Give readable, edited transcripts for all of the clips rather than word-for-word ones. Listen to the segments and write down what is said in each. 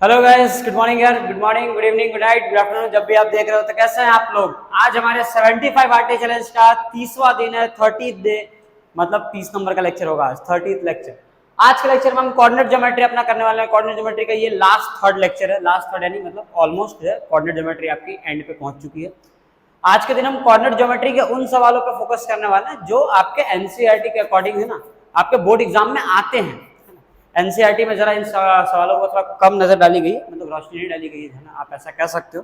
Hello guys, good morning यार, good morning, good evening, good night, good afternoon, जब भी आप देख रहे हो। तो कैसे हैं आप लोग। आज हमारे 75 आरटी चैलेंज का 30वां दिन है, 30th डे, मतलब 30 नंबर का लेक्चर होगा आज, 30th लेक्चर। आज के लेक्चर में हम कोऑर्डिनेट ज्योमेट्री अपना करने वाले हैं। कोऑर्डिनेट ज्योमेट्री का ये लास्ट थर्ड लेक्चर है, लास्ट थर्ड यानी मतलब ऑलमोस्ट है, कोऑर्डिनेट ज्योमेट्री आपकी एंड पे पहुंच चुकी है। आज के दिन हम कोऑर्डिनेट ज्योमेट्री के उन सवालों पर फोकस करने वाले हैं जो आपके एनसीईआरटी के अकॉर्डिंग है ना, आपके बोर्ड एग्जाम में आते हैं। एनसीईआरटी में जरा इन सवालों को थोड़ा कम नजर डाली गई है, मतलब रोशनी नहीं डाली गई है ना, आप ऐसा कह सकते हो।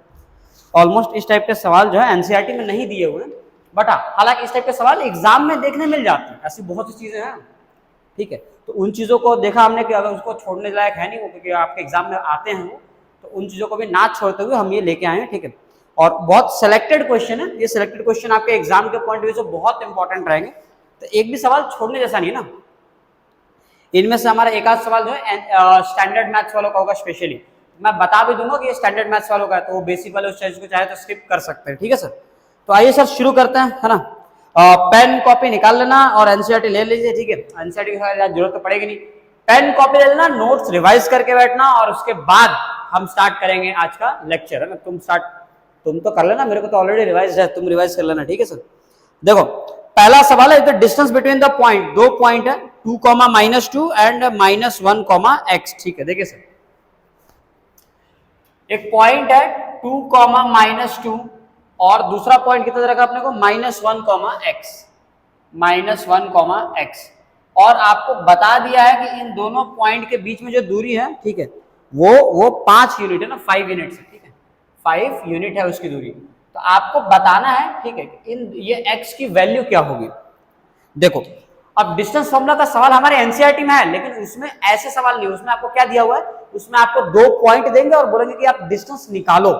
ऑलमोस्ट इस टाइप के सवाल जो है एनसीईआरटी में नहीं दिए हुए हैं, बट हालांकि इस टाइप के सवाल एग्जाम में देखने मिल जाते हैं। ऐसी बहुत सी चीजें हैं, ठीक है। तो उन चीजों को देखा हमने कि अगर उसको छोड़ने लायक है नहीं वो, क्योंकि आपके एग्जाम में आते हैं वो, तो उन चीजों को भी ना छोड़ते हुए हम ये लेके आए हैं, ठीक है। और बहुत सिलेक्टेड क्वेश्चन है, ये सिलेक्टेड क्वेश्चन आपके एग्जाम के पॉइंट ऑफ व्यू से बहुत इंपॉर्टेंट रहेंगे। तो एक भी सवाल छोड़ने जैसा नहीं है ना। इनमें से हमारा एक आध सवाल जो है स्टैंडर्ड मैथ्स वालों का होगा। स्पेशली मैं बता भी दूंगा कि ये स्टैंडर्ड मैथ्स वालों का है, तो वो बेसिक वाले उस चीज को चाहे तो स्किप कर सकते हैं, ठीक है सर। तो आइए सर शुरू करते हैं, है ना। पेन कॉपी निकाल लेना और एनसीईआरटी ले लीजिए, ठीक है। एनसीईआरटी की जरूरत तो पड़ेगी नहीं, पेन कॉपी ले लेना, नोट्स रिवाइज करके बैठना, और उसके बाद हम स्टार्ट करेंगे आज का लेक्चर, है ना। तुम तो कर लेना, मेरे को तो ऑलरेडी रिवाइज है, तुम रिवाइज कर लेना, ठीक है सर। देखो पहला सवाल है, the distance between the point, दो पॉइंट है 2, -2 एंड -1, x, ठीक है। देखिए सर, एक पॉइंट है 2, -2 और दूसरा पॉइंट कितना रखा आपने को -1, x, और आपको बता दिया है कि इन दोनों पॉइंट के बीच में जो दूरी है, ठीक है, वो 5 यूनिट है ना, 5 यूनिट है, ठीक है, 5 यूनिट है उसकी दूरी। तो आपको बताना है, ठीक है, इन ये x की वैल्यू क्या होगी। देखो अब डिस्टेंस फॉर्मूला का सवाल हमारे एनसीईआरटी में है, लेकिन उसमें ऐसे सवाल नहीं, उसमें आपको क्या दिया हुआ है, उसमें आपको 2 पॉइंट देंगे और बोलेंगे कि आप डिस्टेंस निकालो।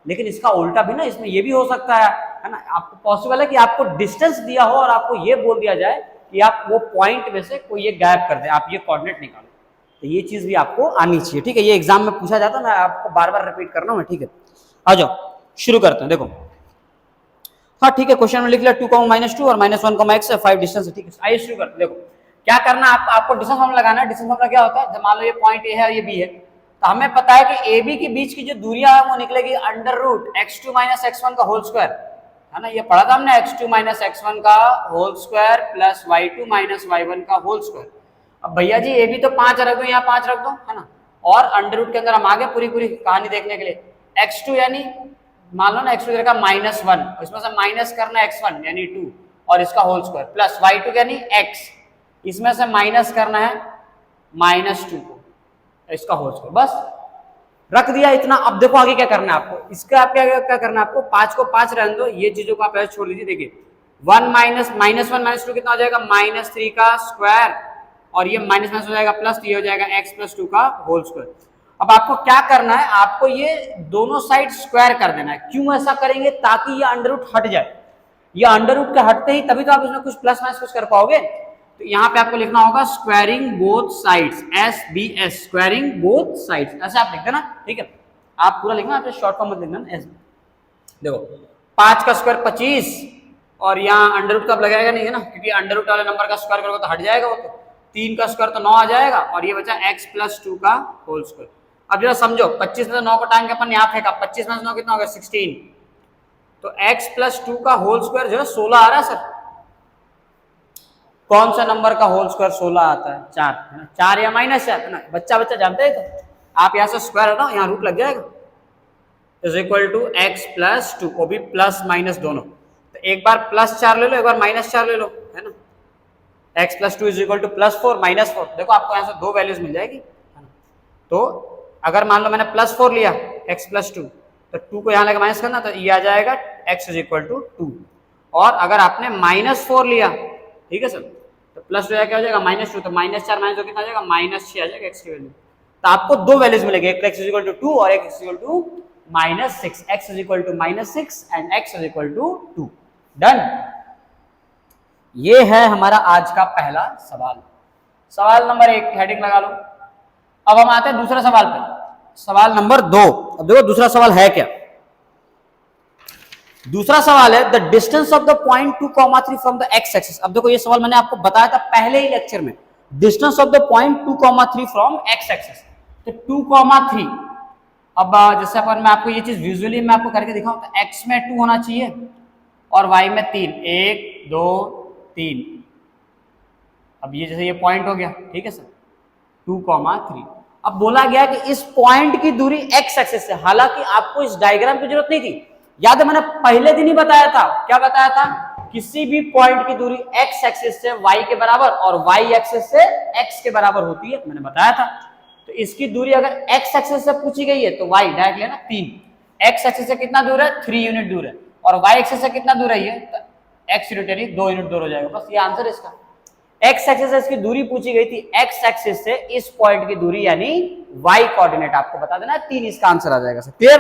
लेकिन इसका उल्टा भी ना इसमें ये भी हो सकता है ना। आपको पॉसिबल है कि आपको डिस्टेंस दिया हो और आपको ये बोल दिया जाए कि आप वो पॉइंट में से कोई ये गैप कर दे, आप ये कोऑर्डिनेट निकालो। तो ये चीज भी आपको आनी चाहिए, ठीक है। ये एग्जाम में पूछा जाता है, मैं आपको बार बार रिपीट कर रहा हूँ, ठीक है। आ जाओ शुरू करते हैं। देखो हाँ ठीक है, क्वेश्चन में लिख लिया 2, -2 और -1, x 5 डिस्टेंस है, ठीक है। आइए शुरू करते हैं। देखो क्या करना है, आपको डिस्टेंस फॉर्मूला लगाना है। डिस्टेंस फॉर्मूला क्या होता है, जब मान लो ये पॉइंट ए है और ये बी है, तो हमें पता है कि ए बी के बीच की जो दूरियां है वो निकलेगी √x2 - x1 का होल स्क्वायर, है ना। ये पढ़ा था हमने, x2 - x1 का whole square plus y2 - y1 का होल स्क्वायर। अब भैया जी ए बी तो 5 रख दो, यहाँ 5 रख दो, है ना, और अंडर के अंदर हम आगे पूरी कहानी देखने के लिए। x2 यानी मान लो ना x2 का -1, इसमें से माइनस करना x1 यानी 2 और इसका होल स्क्वायर, प्लस y2 यानी x, इसमें से माइनस करना है -2 को, इसका होल स्क्वायर, बस रख दिया इतना। अब देखो आगे क्या करना है आपको, इसका आप क्या करना है, आपको 5 को 5 रहने दो, ये चीजों को आप ऐसे छोड़ दीजिए। देखिए 1 -1 -2 कितना हो जाएगा, -3 का स्क्वायर, और ये माइनस हो जाएगा प्लस, तो ये हो जाएगा x + 2 का होल स्क्वायर। अब आपको क्या करना है, आपको ये दोनों साइड स्क्वायर कर देना है। क्यों ऐसा करेंगे, ताकि ये अंडर हट जाए। ये अंडर के हटते ही तभी तो आप इसमें कुछ प्लस माइनस कुछ कर पाओगे। तो यहाँ पे आपको लिखना होगा squaring both sides, SBS, squaring both sides, ऐसे आप लिख देना, ठीक है। आप पूरा लिखना, आप शॉर्ट फॉर्म मत लिखना ऐसे। देखो 5 का स्क्वायर 25, और यहाँ अंडर तो अब लगाएगा नहीं, है ना, क्योंकि अंडर वाले नंबर का स्क्वायर करोगे तो हट जाएगा वो। तो 3 का स्क्वायर तो 9 आ जाएगा, और ये बचा x + 2 का होल स्क्वायर। अब जरा समझो, 25 में से 9 को टाइम के अपन यहाँ फेंका, 25 में से 9 कितना होगा 16, तो x + 2 का होल स्क्वायर जो है 16 आ रहा है सर। कौन सा नंबर का होल स्क्वायर 16 आता है, 4, है ना, 4 या -4, है ना, बच्चा जानते हैं। तो आप यहाँ से स्क्वायर हटाओ, यहाँ रूट लग जाएगा, = x + 2, वो भी प्लस माइनस दोनों। तो एक बार +4 ले लो, एक बार -4 ले लो, है ना। x + 2 = +4 -4, देखो आपको यहाँ से 2 वैल्यूज मिल जाएगी, है ना। तो अगर मान लो मैंने +4 लिया x + 2, तो 2 को यहाँ लेकर माइनस करना, तो ये आ जाएगा x = 2। और अगर आपने -4 लिया, ठीक है सर, तो +2 क्या हो जाएगा -2, तो -4 - 2 कितना आ जाएगा, -6 आ जाएगा x की वैल्यू। तो आपको 2 वैल्यूज मिलेगी, एक x = 2 और एक x = -6, x = -6 and x = 2। Done. ये है हमारा आज का पहला सवाल। सवाल नंबर 1 हेडिंग लगा लो। अब हम आते हैं दूसरे सवाल पे, सवाल नंबर 2। अब देखो दूसरा सवाल है क्या। दूसरा सवाल है the distance of the point 2, 3 from the x axis. अब देखो ये सवाल मैंने आपको बताया था पहले ही लेक्चर में, distance of the point 2, 3 from x axis. तो 2, 3 अब जैसे अपन मैं आपको ये चीज विजुअली मैं आपको करके दिखाऊं तो x में 2 होना चाहिए और y में 3, 1 2 3। अब ये जैसे ये पॉइंट हो गया, ठीक है सर, 2,3। अब बोला गया कि इस पॉइंट की दूरी x एक्सिस से, हालांकि आपको इस डायग्राम की जरूरत नहीं थी, याद है मैंने पहले दिन ही बताया था, क्या बताया था, किसी भी पॉइंट की दूरी x एक्सिस से y के बराबर और y एक्सिस से x के बराबर होती है, मैंने बताया था। तो इसकी दूरी अगर x एक्सिस से पूछी गई है तो y डायरेक्ट लेना 3, x एक्सिस से कितना दूर है, 3 यूनिट दूर है, और y एक्सिस से कितना दूर है ये, तो x यूनिट यानी 2 यूनिट दूर हो जाएगा, बस ये आंसर है इसका। x एक्सिस से इसकी दूरी पूछी गई थी, x एक्सिस से इस पॉइंट की दूरी यानी y कोऑर्डिनेट आपको बता देना है 3, इसका आंसर आ जाएगा सर, क्लियर।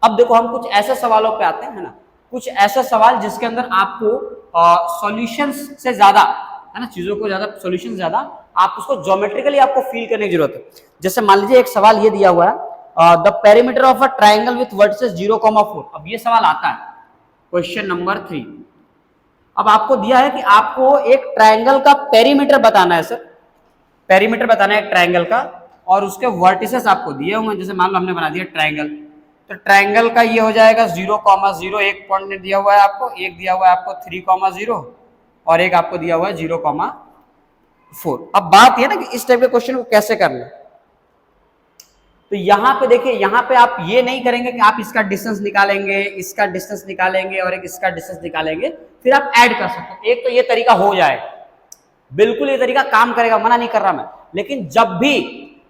अब देखो हम कुछ ऐसे सवालों पे आते हैं, है ना, कुछ ऐसे सवाल जिसके अंदर आपको सॉल्यूशंस से ज्यादा, है ना, चीजों को ज्यादा सॉल्यूशन ज्यादा आप उसको ज्योमेट्रिकली आपको फील करने की जरूरत है। जैसे मान लीजिए एक सवाल ये दिया हुआ है, the perimeter of a triangle with vertices 0,4। अब ये सवाल आता है क्वेश्चन नंबर 3। अब आपको दिया है कि आपको एक ट्राइंगल का पेरीमीटर बताना है सर, पेरीमीटर बताना है एक ट्राइंगल का, और उसके वर्टिसेस आपको दिए हुए, जैसे मान लो हमने बना दिया ट्राइंगल, तो ट्राइंगल का ये हो जाएगा 0,0, एक पॉइंट दिया हुआ है आपको, एक दिया हुआ है आपको 3,0 और एक आपको दिया हुआ है 0,4। अब बात यह ना कि इस टाइप के क्वेश्चन को कैसे कर ले, तो यहां पे देखिए, यहां पे आप ये नहीं करेंगे कि आप इसका डिस्टेंस निकालेंगे, इसका डिस्टेंस निकालेंगे और एक इसका डिस्टेंस निकालेंगे, फिर आप ऐड कर सकते हो। एक तो ये तरीका हो जाएगा, बिल्कुल ये तरीका काम करेगा, मना नहीं कर रहा मैं, लेकिन जब भी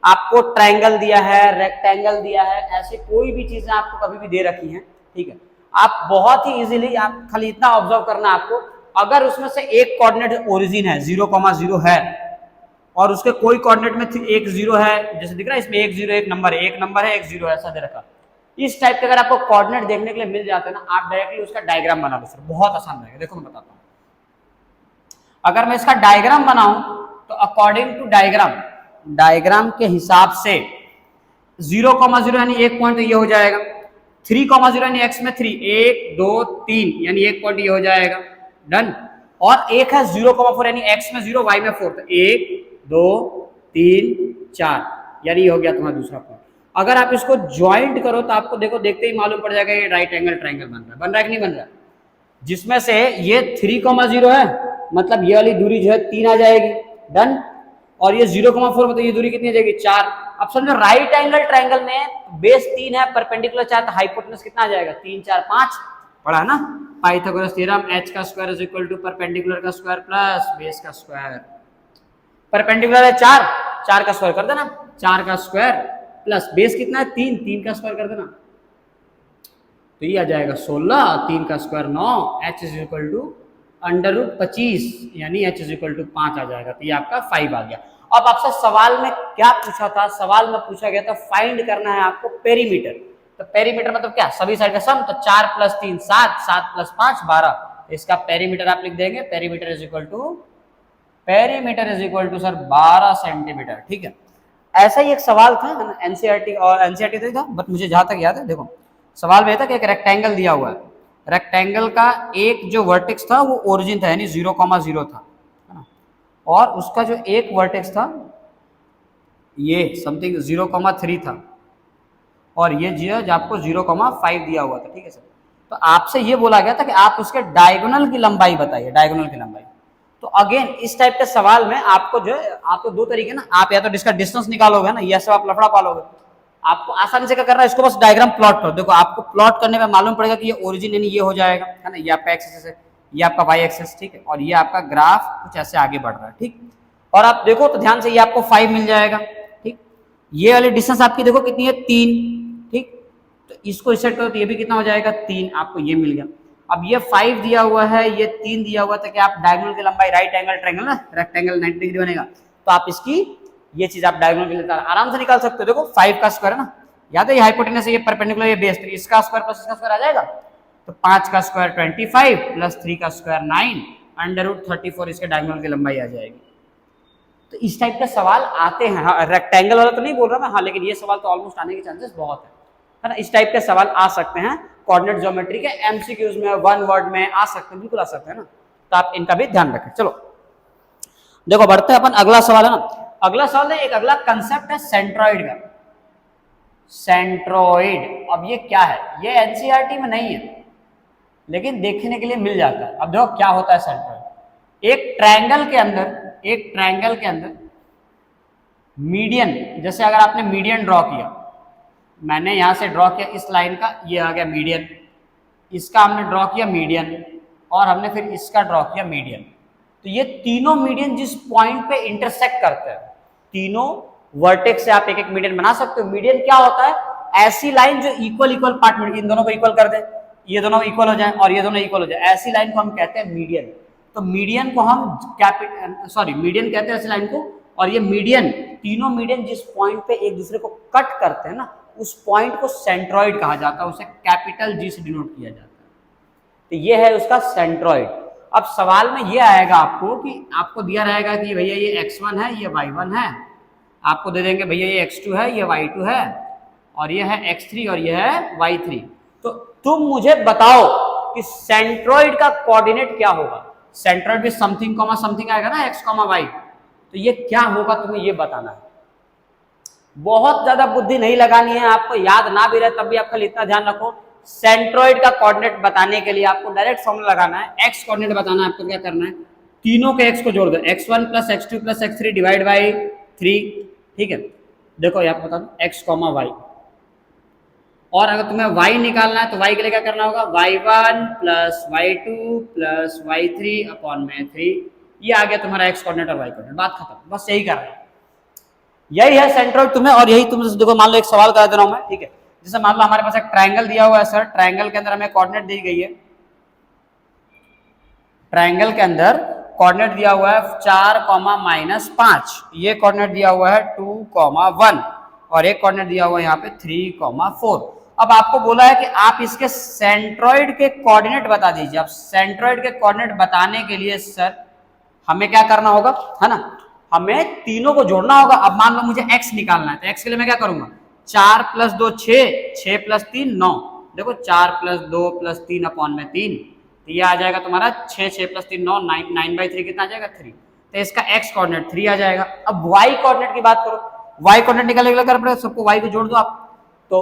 आपको ट्रायंगल दिया है, रेक्टेंगल दिया है, ऐसे कोई भी चीजें आपको कभी भी दे रखी हैं, ठीक है, आप बहुत ही इजीली, आप खाली इतना ऑब्जर्व करना आपको, अगर उसमें से एक कोऑर्डिनेट ओरिजिन है 0,0 है और उसके कोई कोऑर्डिनेट में एक 0 है, जैसे दिख रहा है इसमें 1 0 एक नंबर है, एक नंबर है, एक 0 है, ऐसा दे रखा, इस टाइप के अगर आपको कोऑर्डिनेट देखने के लिए मिल जाते हैं ना, आप डायरेक्टली उसका डायग्राम बना लो सर, बहुत आसान रहेगा। देखो मैं बताता हूँ, अगर मैं इसका डायग्राम बनाऊं तो अकॉर्डिंग टू डायग्राम, डायग्राम के हिसाब से 0,0 यानी एक पॉइंट ये हो जाएगा, 3,0 यानी x में 3, 1 2 3 यानी एक पॉइंट ये हो जाएगा, डन। और एक है 0,4 यानी x में 0 y में 4, तो 1 2 3 4 यानी ये हो गया तुम्हारा दूसरा पॉइंट। अगर आप इसको ज्वाइंट करो तो आपको देखो, देखते ही मालूम पड़ जाएगा ये राइट एंगल ट्रायंगल बन रहा है कि नहीं बन रहा है, जिसमें से ये 3,0 है, मतलब ये वाली दूरी जो है 3 आ जाएगी, डन। और ये 0,4 मतलब ये दूरी कितनी आ जाएगी, 4। अब समझो राइट एंगल ट्रायंगल में बेस 3 है, परपेंडिकुलर 4, तो हाइपोटेनस कितना आ जाएगा, 3 4 5, पढ़ा ना पाइथागोरस थ्योरम, h का square is equal to perpendicular का स्क्वायर प्लस बेस का स्क्वायर। परपेंडिकुलर है 4, 4 का स्क्वायर कर देना, 4 का स्क्वायर प्लस बेस कितना है 3, 3 का स्क्वायर कर देना, तो ये आ जाएगा 16, 3 का square 9, h is equal to √25 यानी h इज इक्वल टू 5 आ जाएगा, तो ये आपका 5 आ गया। अब आपसे सवाल में क्या पूछा था, सवाल में पूछा गया था फाइंड करना है आपको पेरीमीटर, तो पेरीमीटर मतलब क्या, सभी साइड का सम, तो 4 + 3 7, 7 + 5 12, इसका पेरीमीटर आप लिख देंगे, perimeter is equal to sir 12 centimetre, ठीक है। ऐसा ही एक सवाल था एनसीईआरटी, और एनसीईआरटी था, बट मुझे जहां तक याद है, देखो सवाल में था कि एक रेक्टेंगल दिया हुआ है, रेक्टेंगल का एक जो वर्टेक्स था वो ओरिजिन था यानी 0,0 था, है ना, और उसका जो एक वर्टेक्स था ये समथिंग 0,3 था, और ये जो आपको 0,5 दिया हुआ था, ठीक है सर। तो आपसे ये बोला गया था कि आप उसके डायगोनल की लंबाई बताइए, डायगोनल की लंबाई। तो अगेन इस टाइप के सवाल में आपको जो है, आपको दो तरीके ना, आप या तो इसका डिस्टेंस निकालोगे ना, या सब आप लफड़ा पालोगे, आपको आसानी से क्या करना है, इसको बस डायग्राम प्लॉट करो। देखो आपको प्लॉट करने में मालूम पड़ेगा कि ये ओरिजिन यानी ये हो जाएगा, है ना, ये आपका एक्स एक्सिस है, ये आपका वाई एक्सिस, ठीक है, और ये आपका ग्राफ कुछ ऐसे आगे बढ़ रहा है, ठीक। और आप देखो तो ध्यान से, ये आपको 5 मिल जाएगा, ठीक, ये वाली डिस्टेंस आपकी देखो कितनी है 3, ठीक, तो इसको सेट करो तो ये भी कितना हो जाएगा 3, आपको ये मिल गया। अब ये 5 दिया हुआ है, ये 3 दिया हुआ था कि आप डायगोनल की लंबाई, राइट एंगल ट्रायंगल ना, रेक्टेंगल 90 डिग्री बनेगा, तो आप इसकी ये चीज आप डायगोनल के लिए आराम से निकाल सकते हो। देखो 5 का स्क्वायर है ना, याद है ये हाइपोटेनस है, ये परपेंडिकुलर, ये बेस, तो इसका स्क्वायर प्लस इसका स्क्वायर आ जाएगा, तो 5 का स्क्वायर 25 प्लस 3 का स्क्वायर 9 √34 इसके डायगोनल की लंबाई आ जाएगी। तो इस टाइप के सवाल आते हैं, हाँ, रेक्टेंगल वाला तो नहीं बोल रहा मैं, हाँ, लेकिन ये सवाल तो ऑलमोस्ट आने के चांसेस बहुत है ना, इस टाइप के सवाल आ सकते हैं कोऑर्डिनेट ज्योमेट्री के एमसीक्यूज में, वन वर्ड में आ सकते हैं, बिल्कुल आ सकते हैं ना, तो आप इनका भी ध्यान रखें। चलो देखो बढ़ते हैं अपन, अगला सवाल है ना, अगला सवाल है, एक अगला कंसेप्ट है सेंट्रॉइड का। सेंट्रोइड। अब ये क्या है, ये एनसीईआरटी में नहीं है लेकिन देखने के लिए मिल जाता है। अब देखो क्या होता है सेंट्रोइड। एक ट्रायंगल के अंदर मीडियन, जैसे अगर आपने मीडियन ड्रॉ किया, मैंने यहां से ड्रॉ किया इस लाइन का, ये आ गया मीडियन, इसका हमने ड्रॉ किया मीडियन, और हमने फिर इसका ड्रॉ किया मीडियन। तो ये तीनों मीडियन जिस पॉइंट पे इंटरसेक्ट करते हैं, तीनों वर्टेक्स से आप एक एक मीडियन बना सकते हो। मीडियन क्या होता है, ऐसी लाइन जो इक्वल पार्ट में, इन दोनों को इक्वल कर दे, ये दोनों इक्वल हो जाए और ये दोनों इक्वल हो जाए, ऐसी लाइन को हम कहते हैं मीडियन। तो मीडियन को हम मीडियन कहते हैं ऐसी लाइन को। और ये मीडियन, तीनों मीडियन जिस पॉइंट पे एक दूसरे को कट करते हैं ना, उस पॉइंट को सेंट्रॉइड कहा जाता है, उसे कैपिटल जी से डिनोट किया जाता है। तो ये है उसका सेंट्रॉइड। अब सवाल में ये आएगा आपको कि आपको दिया रहेगा कि भैया ये x1 है, ये y1 है, आपको दे देंगे भैया ये x2 है, ये y2 है, और ये है x3 और ये है y3। तो तुम मुझे बताओ कि सेंट्रॉइड का कोऑर्डिनेट क्या होगा। सेंट्रॉइड भी समथिंग कॉमा समथिंग आएगा ना, x कॉमा y। तो ये क्या होगा तुम्हें ये बताना है। बहुत ज्यादा बुद्धि नहीं लगानी है, आपको याद ना भी रहे तब भी आप खाली इतना ध्यान रखो, सेंट्रॉइड का कोऑर्डिनेट बताने के लिए आपको डायरेक्ट फॉर्मूला लगाना है। एक्स कोऑर्डिनेट बताना है, आपको क्या करना है, तीनों के एक्स को जोड़ दो, x1 plus x2 plus x3 divide by 3। ठीक है, देखो यहाँ बता दो x कॉमा y, और अगर तुम्हें y निकालना है तो y के लिए क्या करना होगा, y1 plus y2 plus y3 upon में 3। ये आ गया तुम्हारा x कोऑर्डिनेट और y कोऑर्डिनेट, बात खत्म। बस यही करना है, यही है सेंट्रॉइड तुम्हें। और यही तुम देखो, मान लो एक सवाल करा दे रहा हूं मैं, ठीक है। जैसे मान लो हमारे पास एक ट्रायंगल दिया हुआ है सर, ट्रायंगल के अंदर हमें कोऑर्डिनेट दी गई है, ट्रायंगल के अंदर कोऑर्डिनेट दिया हुआ है 4,-5, ये कोऑर्डिनेट दिया हुआ है 2,1, और एक कोऑर्डिनेट दिया हुआ है यहाँ पे 3,4। अब आपको बोला है कि आप इसके सेंट्रॉइड के कोऑर्डिनेट बता दीजिए। अब सेंट्रॉइड के कोऑर्डिनेट बताने के लिए सर हमें क्या करना होगा, है ना, हमें तीनों को जोड़ना होगा। अब मान लो मुझे x निकालना है, तो x के लिए मैं क्या करूंगा, 4 प्लस 2 6, 6 प्लस 3 9। देखो 4 प्लस 2 प्लस 3 अपॉन में 3, तो ये आ जाएगा तुम्हारा 6, 6 प्लस 3 9, 9/3 कितना आ जाएगा 3। तो इसका x कोऑर्डिनेट 3 आ जाएगा। अब y कोऑर्डिनेट की बात करो, y कोऑर्डिनेट निकालने के लिए कर पड़ेगा, सबको y को जोड़ दो आप। तो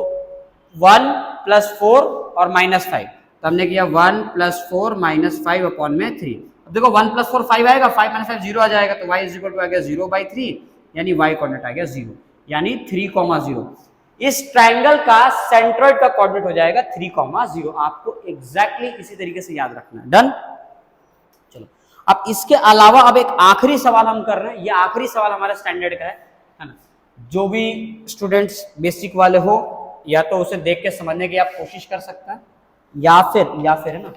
1 प्लस 4 और माइनस 5, तो हमने किया 1 प्लस 4 माइनस 5 अपॉन में 3। अब देखो 1 प्लस 4 5 आएगा, 5 माइनस 5 0 आ जाएगा, तो y इज इक्वल टू आ गया 0/3, यानी y कोऑर्डिनेट आ गया 0, यानी 3,0। इस ट्रायंगल का सेंट्रॉइड का कोऑर्डिनेट हो जाएगा 3,0। आपको एग्जैक्टली इसी तरीके से याद रखना है। डन। चलो अब इसके अलावा अब एक आखिरी सवाल हम कर रहे हैं, ये आखिरी सवाल हमारे स्टैंडर्ड का है ना। जो भी स्टूडेंट्स बेसिक वाले हो, या तो उसे देख के समझने की आप कोशिश कर सकते हैं, या फिर है ना,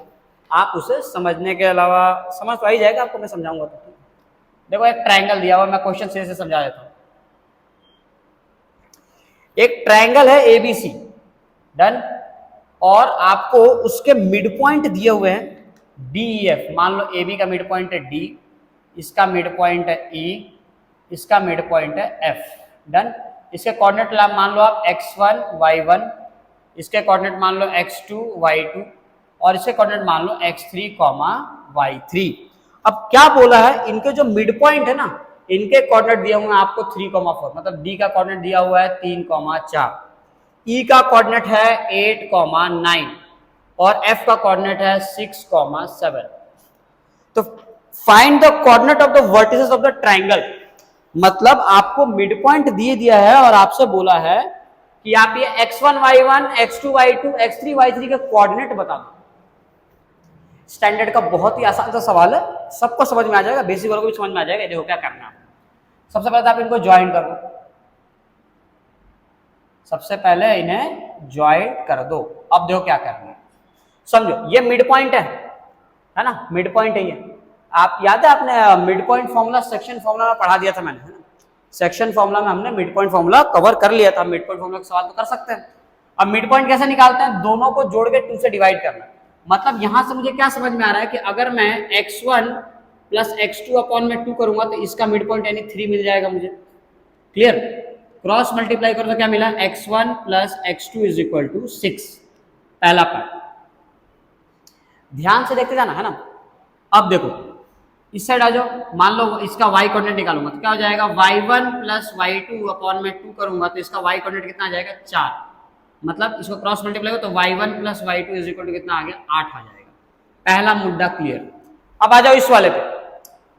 आप उसे समझने के अलावा, समझ तो आ ही जाएगा आपको, मैं समझाऊंगा तो। देखो एक ट्रायंगल दिया हुआ, मैं क्वेश्चन से समझा देता हूं। एक ट्रायंगल है ABC, डन, और आपको उसके मिड पॉइंट दिए हुए हैं DEF। मान लो AB का मिड पॉइंट है D, इसका मिड पॉइंट है E, इसका मिड पॉइंट है F। डन। इसके कोऑर्डिनेट मान लो आप x1 y1, इसके कोऑर्डिनेट मान लो x2 y2, और इसके कोऑर्डिनेट मान लो x3, y3। अब क्या बोला है, इनके जो मिड पॉइंट है ना, इनके कोऑर्डिनेट दिए हुए हैं आपको 3,4, मतलब D का कोऑर्डिनेट दिया हुआ है 3,4, E का कोऑर्डिनेट है 8,9, और F का कोऑर्डिनेट है 6,7। तो find the coordinate of the vertices of the triangle. मतलब आपको मिड पॉइंट दिया है और आपसे बोला है कि आप ये x1 y1, x2 y2, x3 y3 के कोऑर्डिनेट बता दो। स्टैंडर्ड का बहुत ही आसान सा सवाल है, सबको समझ में आ जाएगा, बेसिक वालों को भी समझ में आ जाएगा। देखो क्या करना है, सबसे पहले तो आप इनको ज्वाइन कर दो, सबसे पहले इन्हें ज्वाइन कर दो। अब देखो क्या करना है, समझो ये मिड पॉइंट है ना, मिड पॉइंट है ये। आप याद है आपने mid point formula section formula में पढ़ा दिया था मैंने, है ना। सेक्शन फॉर्मूला में हमने मिड पॉइंट फॉर्मूला कवर कर लिया था। मिड पॉइंट फॉर्मूला का सवाल तो कर सकते हैं। अब मिड पॉइंट कैसे निकालते हैं, दोनों को जोड़ के 2 से डिवाइड करना। मतलब यहां से मुझे क्या समझ में आ रहा है कि अगर मैं x1 प्लस x2 अपॉन में 2 करूंगा तो इसका मिड पॉइंट यानी 3 मिल जाएगा मुझे। क्लियर। क्रॉस मल्टीप्लाई करो तो क्या मिला, x1 plus x2 is equal to 6। पहला पार्ट ध्यान से देखते जाना, है ना। अब देखो इस साइड आ जाओ, मान लो इसका y कोऑर्डिनेट निकालूंगा तो क्या हो जाएगा, y1 प्लस y2 अपॉन में 2 करूंगा तो इसका y कोऑर्डिनेट कितना आ जाएगा 4, मतलब इसको क्रॉस मल्टीप्लाई हो तो y1 plus y2 is equal to कितना आ गया 8 आ जाएगा। पहला मुद्दा क्लियर। अब आ जाओ इस वाले पे,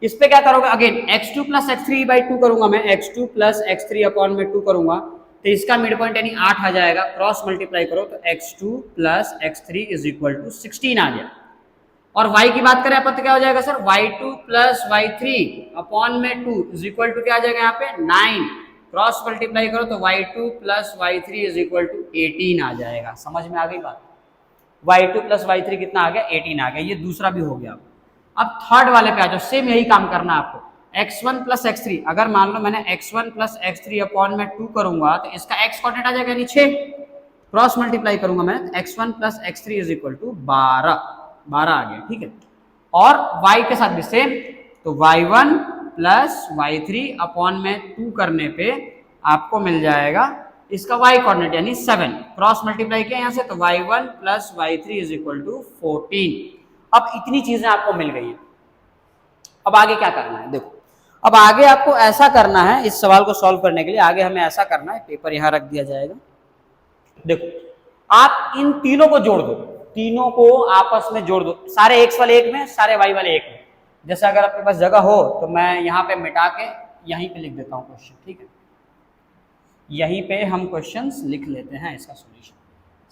इस पे क्या करोगे, again x2 plus x3 by 2 करूंगा मैं, x2 प्लस x3 अपॉन में 2 करूंगा तो इसका मिड पॉइंट यानी 8 आ जाएगा, क्रॉस मल्टीप्लाई करो तो x2 plus x3 is equal to 16 आ गया। और y की बात करें अपन तो क्या हो जाएगा sir, y2 plus y3 upon में 2 इज इक्वल टू क्या आ जाएगा यहाँ पे 9, क्रॉस मल्टीप्लाई करो तो y2 plus y3 is equal to 18 आ जाएगा। समझ में आ गई बात, y2 प्लस y3 कितना आ गया 18 आ गया, ये दूसरा भी हो गया। अब थर्ड वाले पे आ जाओ, सेम यही काम करना है आपको, x1 प्लस x3, अगर मान लो मैंने x1 प्लस x3 अपॉन में 2 करूंगा तो इसका x कोऑर्डिनेट आ जाएगा यानी 6, क्रॉस मल्टीप्लाई करूंगा मैं x1 plus x3 is equal to 12 आ गया, ठीक है। और y के साथ भी सेम, तो y1 प्लस y3 अपॉन में 2 करने पे आपको मिल जाएगा इसका y कोऑर्डिनेट यानी 7, क्रॉस मल्टीप्लाई किया यहाँ से तो y1 plus y3 is equal to 14। अब इतनी चीजें आपको मिल गई हैं, अब आगे क्या करना है देखो, अब आगे आपको ऐसा करना है, इस सवाल को सॉल्व करने के लिए आगे हमें ऐसा करना है, पेपर यहां रख दिया जाएगा। देखो आप इन तीनों को जोड़ दो, तीनों को आपस में जोड़ दो, सारे x वाले एक में, सारे y वाले एक में। जैसे अगर आपके पास जगह हो तो मैं यहाँ पे मिटा के यहीं पे लिख देता हूँ क्वेश्चन, ठीक है, यहीं पे हम क्वेश्चंस लिख लेते हैं, इसका सॉल्यूशन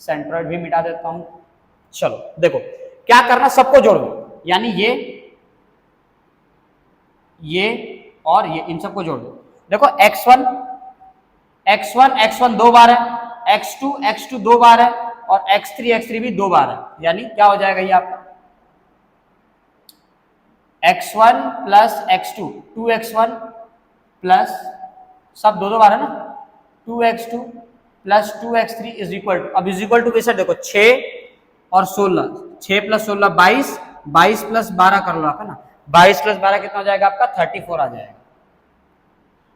सेंट्रॉइड भी मिटा देता हूँ। चलो देखो क्या करना, सबको जोड़ दो, यानी ये और ये, इन सबको जोड़ दो। देखो x1 दो बार है, x2 दो बार है और x3 भी दो बार है, यानी क्या हो जाएगा ये आपका x1 plus x2 2x1 plus, सब दो बार है ना, 2x2 plus 2x3 is equal to, अब इज इक्वल टू कैसे देखो 6 और 16, 6 प्लस 16 22, 22 प्लस 12 कर लो आप, है ना, 22 प्लस 12 कितना हो जाएगा आपका 34 आ जाएगा।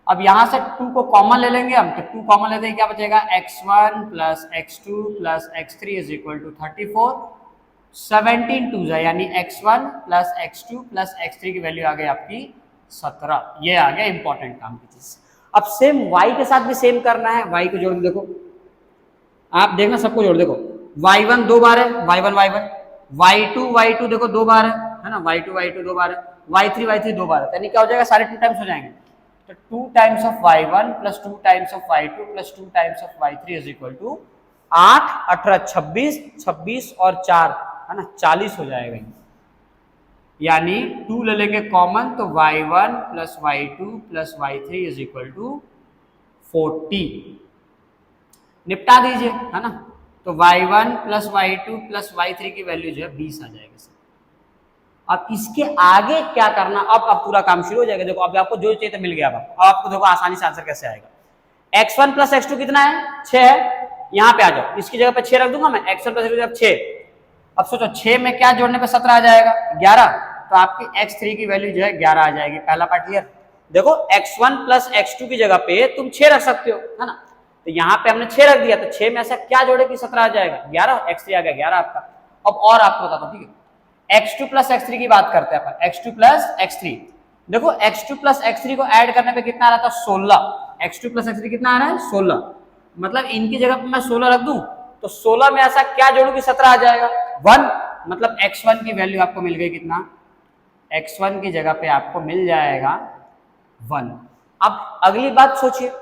अब यहां से 2 को कॉमन ले लेंगे हम, तो 2 कॉमन लेते हैं क्या बचेगा, x1 plus x2 plus x3 is equal to 34, 17 2 यानी x1 plus x2 plus x3 की वैल्यू आ गई आपकी 17, ये आ गया इंपॉर्टेंट काम की चीज। अब सेम y के साथ भी सेम करना है, y को जोड़ के देखो, आप देखना सबको जोड़, देखो y1 दो बार है, y2 देखो दो बार है ना, y2 दो बार है, y3 दो बार है, यानी क्या हो जाएगा सारे 2 टाइम्स हो जाएंगे, तो 2 times of y1 plus 2 times of y2 plus 2 times of y3 is equal to 8 18 26 और 4 है ना 40 हो जाएगा, यानी 2 ले लेंगे कॉमन तो y1 plus y2 plus y3 is equal to 40, निपटा दीजिए, है ना, तो y1 plus y2 plus y3 की वैल्यू जो है 20 आ जाएगी। अब इसके आगे क्या करना, अब पूरा काम शुरू हो जाएगा। देखो अब आपको जो चाहिए तो मिल गया, अब आपको देखो आसानी से आंसर कैसे आएगा। x1 प्लस x2 कितना है 6 है, यहाँ पे आ जाओ, इसकी जगह पे 6 रख दूंगा मैं, x1 प्लस x2 6, अब सोचो 6 में क्या जोड़ने पे 17 आ जाएगा 11, तो आपकी x3 की वैल्यू जो है 11 आ जाएगी। पहला पार्ट क्लियर। देखो x1 प्लस x2 की जगह पे तुम 6 रख सकते हो, है ना, तो यहाँ पे हमने 6 रख दिया, तो 6 में ऐसा क्या जोड़े कि 17 आ जाएगा 11, x3 आ गया 11 आपका। अब और आपको बताता हूँ, ठीक है, x2 प्लस x3 की बात करते हैं अपन, x2 प्लस x3, देखो x2 प्लस x3 को ऐड करने पे कितना आ रहा था 16, x2 प्लस x3 कितना आ रहा है 16, मतलब इनकी जगह पे मैं 16 रख दूं तो 16 में ऐसा क्या जोड़ू कि 17 आ जाएगा 1, मतलब x1 की वैल्यू आपको मिल गई कितना, x1 की जगह पे आपको मिल जाएगा 1। अब अगली बात सोचिए,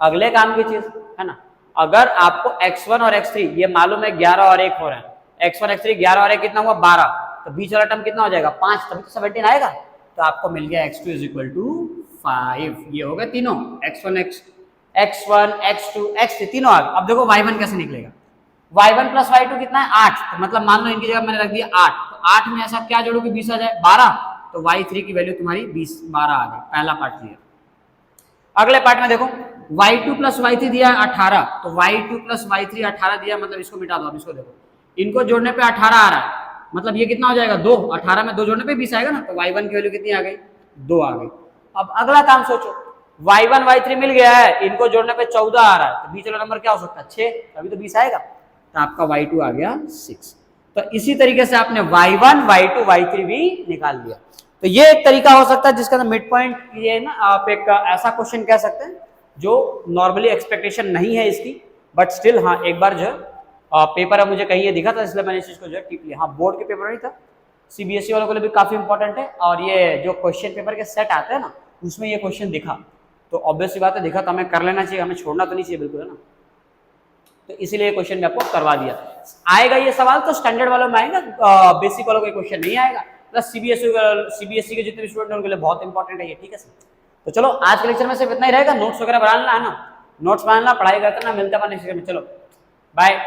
अगले काम की चीज है ना, अगर आपको x1 और x3 ये मालूम है 11 और 1 हो रहा है, x1 x3 11 और 1 कितना हुआ 12, तो बीच वाला टर्म कितना हो जाएगा 5, तभी तो 17 आएगा, तो आपको मिल गया x2 इज इक्वल टू 5। ये हो गए तीनों x1 x2 x3 तीनों आ गए। अब देखो y1 कैसे निकलेगा, y1 प्लस y2 कितना है 8, तो मतलब मान लो इनकी जगह मैंने रख दिया 8, तो 8 में ऐसा क्या जोड़ो कि 20 आ जाए 12, तो y3 की वैल्यू तुम्हारी 12 आ गई। पहला पार्ट क्लियर। अगले पार्ट में देखो y2 प्लस y3 दिया है 18, तो y2 प्लस y3 18 दिया, मतलब इसको मिटा दो। अब इसको देखो, इनको जोड़ने पे 18 आ रहा है, मतलब ये कितना हो जाएगा 2, 18 में 2 जोड़ने पे 20 आएगा ना, तो y1 की वैल्यू कितनी आ गई 2 आ गई। अब अगला काम सोचो, y1 y3 मिल गया है, इनको जोड़ने पे 14 आ रहा है, तो बीच वाला नंबर क्या हो सकता है 6, तभी तो 20 आएगा, तो आपका y2 आ गया 6। तो इसी तरीके से आपने y1 y2 y3 भी निकाल लिया। तो ये एक तरीका हो सकता है जिसका मिड पॉइंट ये है ना, आप एक ऐसा क्वेश्चन कह सकते हैं जो नॉर्मली एक्सपेक्टेशन नहीं है इसकी, बट स्टिल हाँ एक बार जो है पेपर है मुझे कहीं ये दिखा था इसलिए मैंने इस चीज को जो है टिप लिया। हाँ बोर्ड के पेपर नहीं था, सीबीएसई वालों के लिए भी काफी इंपॉर्टेंट है, और ये जो क्वेश्चन पेपर के सेट आते हैं ना उसमें ये क्वेश्चन दिखा, तो ऑब्वियसली बात है दिखा तो हमें कर लेना चाहिए, हमें छोड़ना तो नहीं चाहिए बिल्कुल, है ना। तो इसीलिए क्वेश्चन में आपको करवा दिया। आएगा ये सवाल तो स्टैंडर्ड वालों में आएगा, बेसिक वालों का क्वेश्चन नहीं आएगा, प्लस सीबीएसई के जितने स्टूडेंट हैं उनके लिए बहुत इंपॉर्टेंट है ये, ठीक है सर। तो चलो आज के लेक्चर में सिर्फ इतना ही रहेगा, नोट्स वगैरह बना लेना है ना, नोट्स बनाना, पढ़ाई करते ना, मिलता है नेक्स्ट लेक्चर में, चलो बाय।